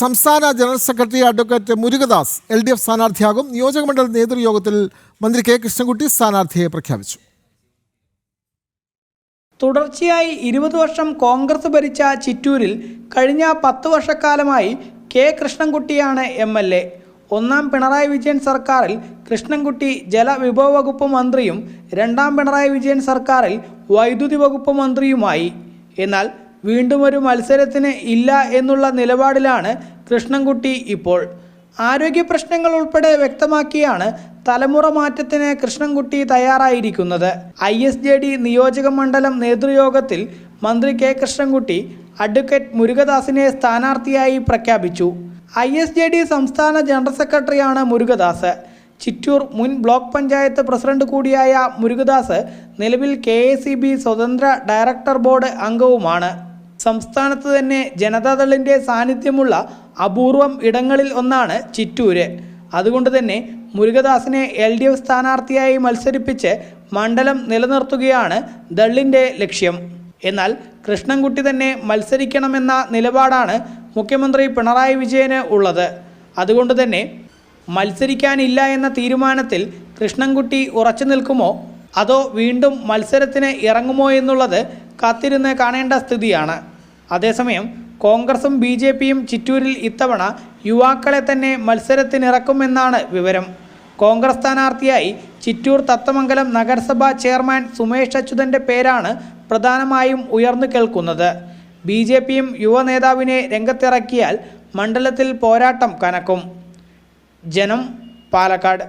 സംസ്ഥാന general secretary advocate Murugadas LDF സ്ഥാനാർത്ഥിയാകും. നിയോജകമണ്ഡല നേതൃയോഗത്തിൽ മന്ത്രി K Krishnankutty സ്ഥാനാർത്ഥിയെ പ്രഖ്യാപിച്ചു. തുടർച്ചയായി 20 വർഷം കോൺഗ്രസ് ഭരിച്ച ചിറ്റൂരിൽ കഴിഞ്ഞ 10 വർഷക്കാലമായി കെ കൃഷ്ണൻകുട്ടിയാണ് MLA. ഒന്നാം പിണറായി വിജയൻ സർക്കാരിൽ കൃഷ്ണൻകുട്ടി ജലവിഭവ വകുപ്പ് മന്ത്രിയും രണ്ടാം പിണറായി വിജയൻ സർക്കാരിൽ വൈദ്യുതി വകുപ്പ് മന്ത്രിയുമായി. എന്നാൽ വീണ്ടും ഒരു മത്സരത്തിന് ഇല്ല എന്നുള്ള നിലപാടിലാണ് കൃഷ്ണൻകുട്ടി ഇപ്പോൾ. ആരോഗ്യ പ്രശ്നങ്ങൾ ഉൾപ്പെടെ വ്യക്തമാക്കിയാണ് തലമുറ മാറ്റത്തിന് കൃഷ്ണൻകുട്ടി തയ്യാറായിരിക്കുന്നത്. ISJD നിയോജക മണ്ഡലം നേതൃയോഗത്തിൽ മന്ത്രി കെ കൃഷ്ണൻകുട്ടി അഡ്വക്കേറ്റ് മുരുകദാസിനെ സ്ഥാനാർത്ഥിയായി പ്രഖ്യാപിച്ചു. ISJD സംസ്ഥാന ജനറൽ സെക്രട്ടറിയാണ് മുരുകദാസ്. ചിറ്റൂർ മുൻ ബ്ലോക്ക് പഞ്ചായത്ത് പ്രസിഡന്റ് കൂടിയായ മുരുകദാസ് നിലവിൽ KACB സ്വതന്ത്ര ഡയറക്ടർ ബോർഡ് അംഗവുമാണ്. സംസ്ഥാനത്ത് തന്നെ ജനതാദളിൻ്റെ സാന്നിധ്യമുള്ള അപൂർവം ഇടങ്ങളിൽ ഒന്നാണ് ചിറ്റൂര്. അതുകൊണ്ട് തന്നെ മുരുകദാസിനെ LDF സ്ഥാനാർത്ഥിയായി മത്സരിപ്പിച്ച് മണ്ഡലം നിലനിർത്തുകയാണ് ദളിൻ്റെ ലക്ഷ്യം. എന്നാൽ കൃഷ്ണൻകുട്ടി തന്നെ മത്സരിക്കണമെന്ന നിലപാടാണ് മുഖ്യമന്ത്രി പിണറായി വിജയന് ഉള്ളത്. അതുകൊണ്ട് തന്നെ മത്സരിക്കാനില്ല എന്ന തീരുമാനത്തിൽ കൃഷ്ണൻകുട്ടി ഉറച്ചു നിൽക്കുമോ അതോ വീണ്ടും മത്സരത്തിന് ഇറങ്ങുമോ എന്നുള്ളത് കാത്തിരുന്ന് കാണേണ്ട സ്ഥിതിയാണ്. അതേസമയം കോൺഗ്രസും BJPയും ചിറ്റൂരിൽ ഇത്തവണ യുവാക്കളെ തന്നെ മത്സരത്തിനിറക്കുമെന്നാണ് വിവരം. കോൺഗ്രസ് സ്ഥാനാർത്ഥിയായി ചിറ്റൂർ തത്തമംഗലം നഗരസഭാ ചെയർമാൻ സുമേഷ് അച്യുതൻ്റെ പേരാണ് പ്രധാനമായും ഉയർന്നു കേൾക്കുന്നത്. BJPയും യുവ നേതാവിനെ രംഗത്തിറക്കിയാൽ മണ്ഡലത്തിൽ പോരാട്ടം കനക്കും. ജനം, പാലക്കാട്.